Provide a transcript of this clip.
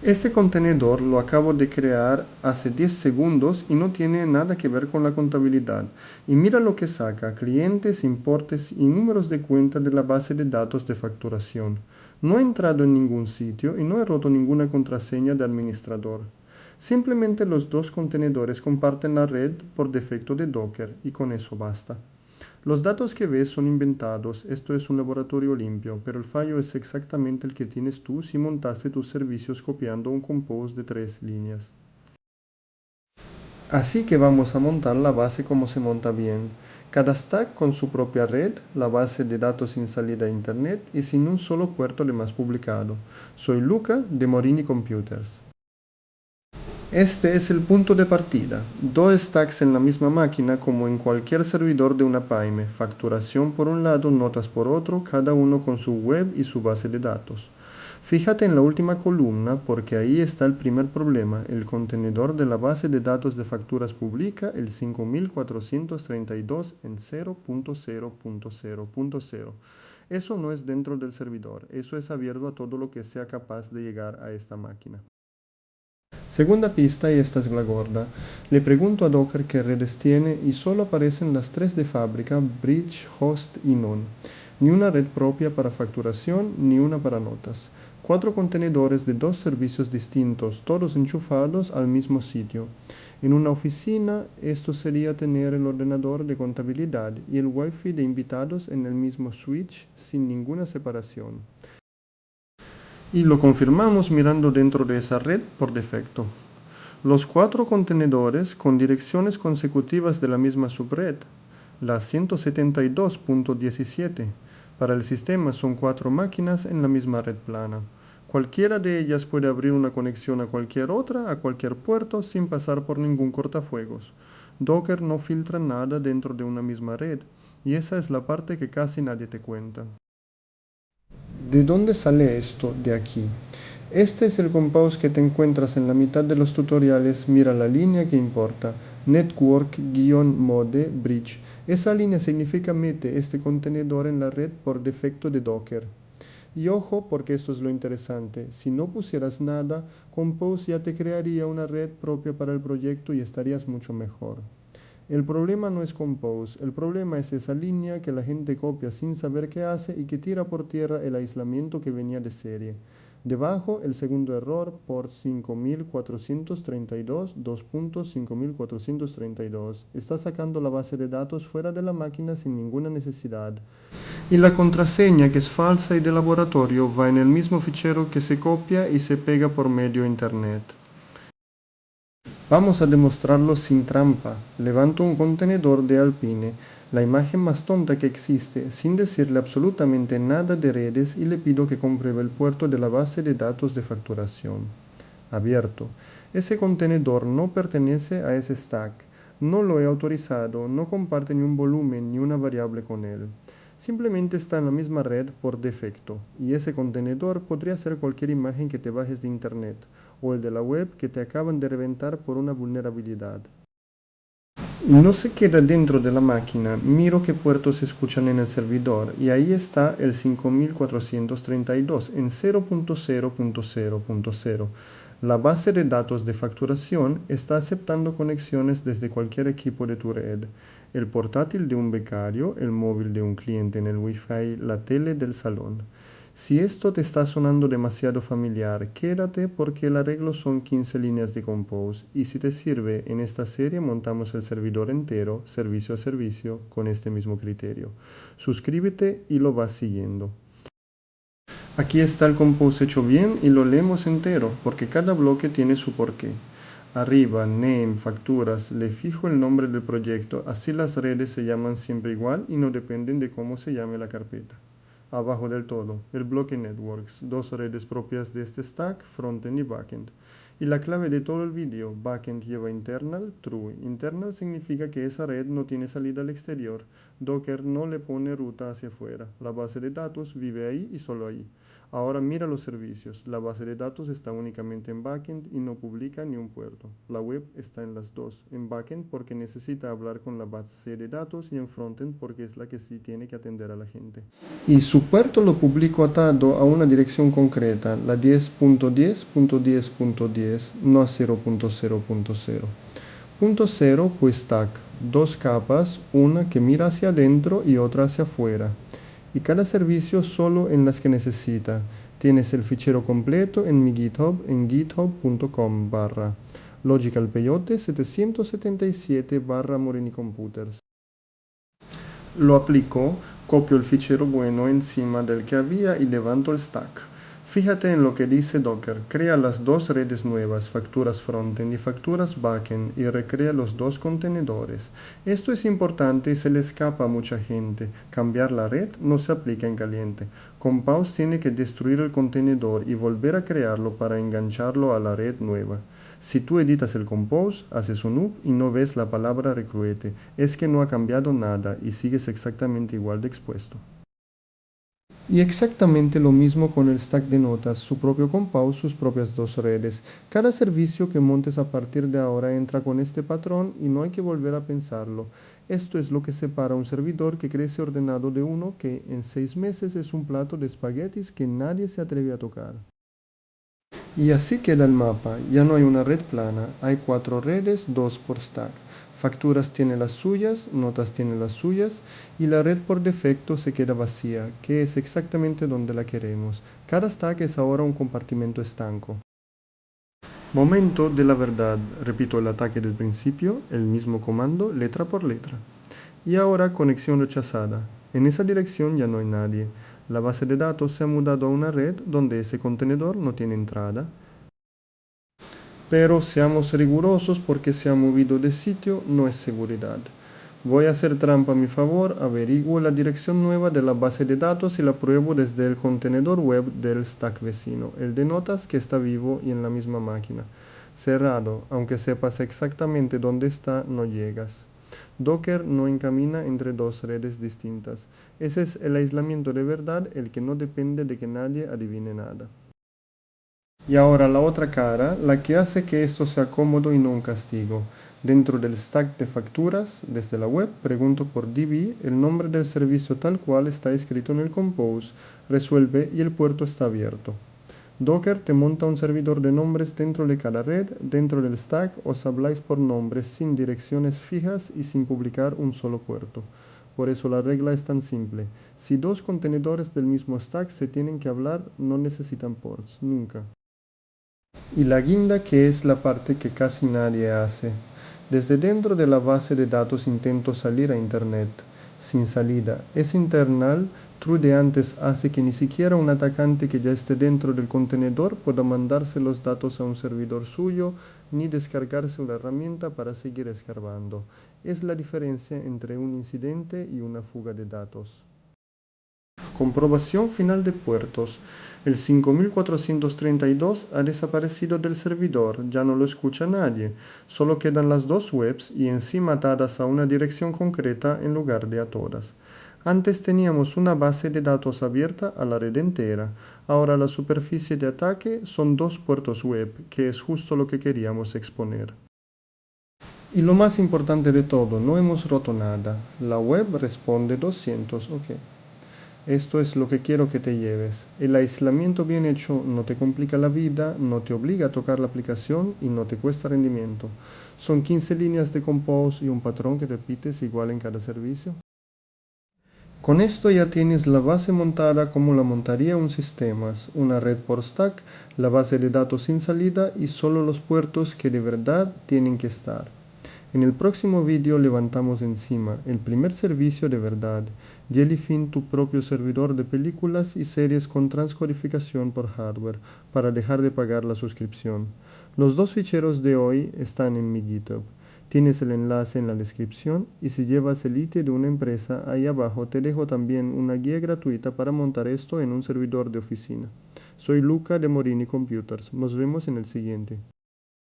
Este contenedor lo acabo de crear hace 10 segundos y no tiene nada que ver con la contabilidad. Y mira lo que saca: clientes, importes y números de cuenta de la base de datos de facturación. No he entrado en ningún sitio y no he roto ninguna contraseña de administrador. Simplemente los dos contenedores comparten la red por defecto de Docker y con eso basta. Los datos que ves son inventados, esto es un laboratorio limpio, pero el fallo es exactamente el que tienes tú si montaste tus servicios copiando un compose de 3 líneas. Así que vamos a montar la base como se monta bien. Cada stack con su propia red, la base de datos sin salida a internet y sin un solo puerto de más publicado. Soy Luca de Morini Computers. Este es el punto de partida. Dos stacks en la misma máquina como en cualquier servidor de una PAIME. Facturación por un lado, notas por otro, cada uno con su web y su base de datos. Fíjate en la última columna porque ahí está el primer problema. El contenedor de la base de datos de facturas publica el 5432 en 0.0.0.0. Eso no es dentro del servidor, eso es abierto a todo lo que sea capaz de llegar a esta máquina. Segunda pista, y esta es la gorda. Le pregunto a Docker qué redes tiene y solo aparecen las tres de fábrica: Bridge, Host y None. Ni una red propia para facturación, ni una para notas. 4 contenedores de 2 servicios distintos, todos enchufados al mismo sitio. En una oficina, esto sería tener el ordenador de contabilidad y el Wi-Fi de invitados en el mismo switch sin ninguna separación. Y lo confirmamos mirando dentro de esa red por defecto. Los 4 contenedores con direcciones consecutivas de la misma subred, la 172.17. Para el sistema son 4 máquinas en la misma red plana. Cualquiera de ellas puede abrir una conexión a cualquier otra, a cualquier puerto, sin pasar por ningún cortafuegos. Docker no filtra nada dentro de una misma red, y esa es la parte que casi nadie te cuenta. ¿De dónde sale esto de aquí? Este es el compose que te encuentras en la mitad de los tutoriales. Mira la línea que importa: network-mode bridge. Esa línea significa mete este contenedor en la red por defecto de Docker. Y ojo, porque esto es lo interesante: si no pusieras nada, Compose ya te crearía una red propia para el proyecto y estarías mucho mejor. El problema no es Compose, el problema es esa línea que la gente copia sin saber qué hace y que tira por tierra el aislamiento que venía de serie. Debajo, el segundo error por 5432, 2.5432. Está sacando la base de datos fuera de la máquina sin ninguna necesidad. Y la contraseña, que es falsa y de laboratorio, va en el mismo fichero que se copia y se pega por medio internet. Vamos a demostrarlo sin trampa. Levanto un contenedor de Alpine, la imagen más tonta que existe, sin decirle absolutamente nada de redes, y le pido que compruebe el puerto de la base de datos de facturación. Abierto. Ese contenedor no pertenece a ese stack. No lo he autorizado, no comparte ni un volumen ni una variable con él. Simplemente está en la misma red por defecto, y ese contenedor podría ser cualquier imagen que te bajes de internet, o el de la web que te acaban de reventar por una vulnerabilidad. Y no se queda dentro de la máquina. Miro qué puertos se escuchan en el servidor y ahí está el 5432 en 0.0.0.0. La base de datos de facturación está aceptando conexiones desde cualquier equipo de tu red: el portátil de un becario, el móvil de un cliente en el Wi-Fi, la tele del salón. Si esto te está sonando demasiado familiar, quédate porque el arreglo son 15 líneas de Compose, y si te sirve, en esta serie montamos el servidor entero, servicio a servicio, con este mismo criterio. Suscríbete y lo vas siguiendo. Aquí está el Compose hecho bien y lo leemos entero, porque cada bloque tiene su porqué. Arriba, name, facturas, le fijo el nombre del proyecto, así las redes se llaman siempre igual y no dependen de cómo se llame la carpeta. Abajo del todo, el bloque networks, 2 redes propias de este stack, frontend y backend. Y la clave de todo el vídeo: backend lleva internal, true. Internal significa que esa red no tiene salida al exterior. Docker no le pone ruta hacia afuera. La base de datos vive ahí y solo ahí. Ahora mira los servicios. La base de datos está únicamente en backend y no publica ni un puerto. La web está en las dos. En backend porque necesita hablar con la base de datos y en frontend porque es la que sí tiene que atender a la gente. Y su puerto lo publico atado a una dirección concreta, la 10.10.10.10, no a 0.0.0. Punto 0 pues stack, dos capas, una que mira hacia adentro y otra hacia afuera. Y cada servicio solo en las que necesita. Tienes el fichero completo en mi GitHub en github.com logicalpeyote 777 morinicomputers. Lo aplico, copio el fichero bueno encima del que había y levanto el stack. Fíjate en lo que dice Docker, crea las dos redes nuevas, facturas frontend y facturas backend, y recrea los dos contenedores. Esto es importante y se le escapa a mucha gente. Cambiar la red no se aplica en caliente. Compose tiene que destruir el contenedor y volver a crearlo para engancharlo a la red nueva. Si tú editas el compose, haces un up y no ves la palabra recruete, es que no ha cambiado nada y sigues exactamente igual de expuesto. Y exactamente lo mismo con el stack de notas, su propio compose, sus propias dos redes. Cada servicio que montes a partir de ahora entra con este patrón y no hay que volver a pensarlo. Esto es lo que separa un servidor que crece ordenado de uno que en 6 meses es un plato de espaguetis que nadie se atreve a tocar. Y así queda el mapa, ya no hay una red plana, hay 4 redes, 2 por stack. Facturas tiene las suyas, notas tiene las suyas, y la red por defecto se queda vacía, que es exactamente donde la queremos. Cada stack es ahora un compartimento estanco. Momento de la verdad, repito el ataque del principio, el mismo comando, letra por letra. Y ahora conexión rechazada. En esa dirección ya no hay nadie. La base de datos se ha mudado a una red donde ese contenedor no tiene entrada. Pero seamos rigurosos porque se ha movido de sitio, no es seguridad. Voy a hacer trampa a mi favor, averiguo la dirección nueva de la base de datos y la pruebo desde el contenedor web del stack vecino, el de notas que está vivo y en la misma máquina. Cerrado, aunque sepas exactamente dónde está, no llegas. Docker no encamina entre dos redes distintas. Ese es el aislamiento de verdad, el que no depende de que nadie adivine nada. Y ahora la otra cara, la que hace que esto sea cómodo y no un castigo. Dentro del stack de facturas, desde la web, pregunto por DB el nombre del servicio tal cual está escrito en el compose, resuelve y el puerto está abierto. Docker te monta un servidor de nombres dentro de cada red, dentro del stack os habláis por nombres sin direcciones fijas y sin publicar un solo puerto. Por eso la regla es tan simple. Si dos contenedores del mismo stack se tienen que hablar, no necesitan ports, nunca. Y la guinda, que es la parte que casi nadie hace. Desde dentro de la base de datos intento salir a internet, sin salida. Ese internal true de antes hace que ni siquiera un atacante que ya esté dentro del contenedor pueda mandarse los datos a un servidor suyo, ni descargarse una herramienta para seguir escarbando. Es la diferencia entre un incidente y una fuga de datos. Comprobación final de puertos. El 5432 ha desaparecido del servidor, ya no lo escucha nadie. Solo quedan las dos webs y encima atadas a una dirección concreta en lugar de a todas. Antes teníamos una base de datos abierta a la red entera. Ahora la superficie de ataque son dos puertos web, que es justo lo que queríamos exponer. Y lo más importante de todo, no hemos roto nada. La web responde 200, ok. Esto es lo que quiero que te lleves. El aislamiento bien hecho no te complica la vida, no te obliga a tocar la aplicación y no te cuesta rendimiento. Son 15 líneas de compose y un patrón que repites igual en cada servicio. Con esto ya tienes la base montada como la montaría un sistema, una red por stack, la base de datos sin salida y solo los puertos que de verdad tienen que estar. En el próximo vídeo levantamos encima el primer servicio de verdad, Jellyfin, tu propio servidor de películas y series con transcodificación por hardware, para dejar de pagar la suscripción. Los dos ficheros de hoy están en mi GitHub. Tienes el enlace en la descripción y si llevas el IT de una empresa, ahí abajo te dejo también una guía gratuita para montar esto en un servidor de oficina. Soy Luca de Morini Computers. Nos vemos en el siguiente.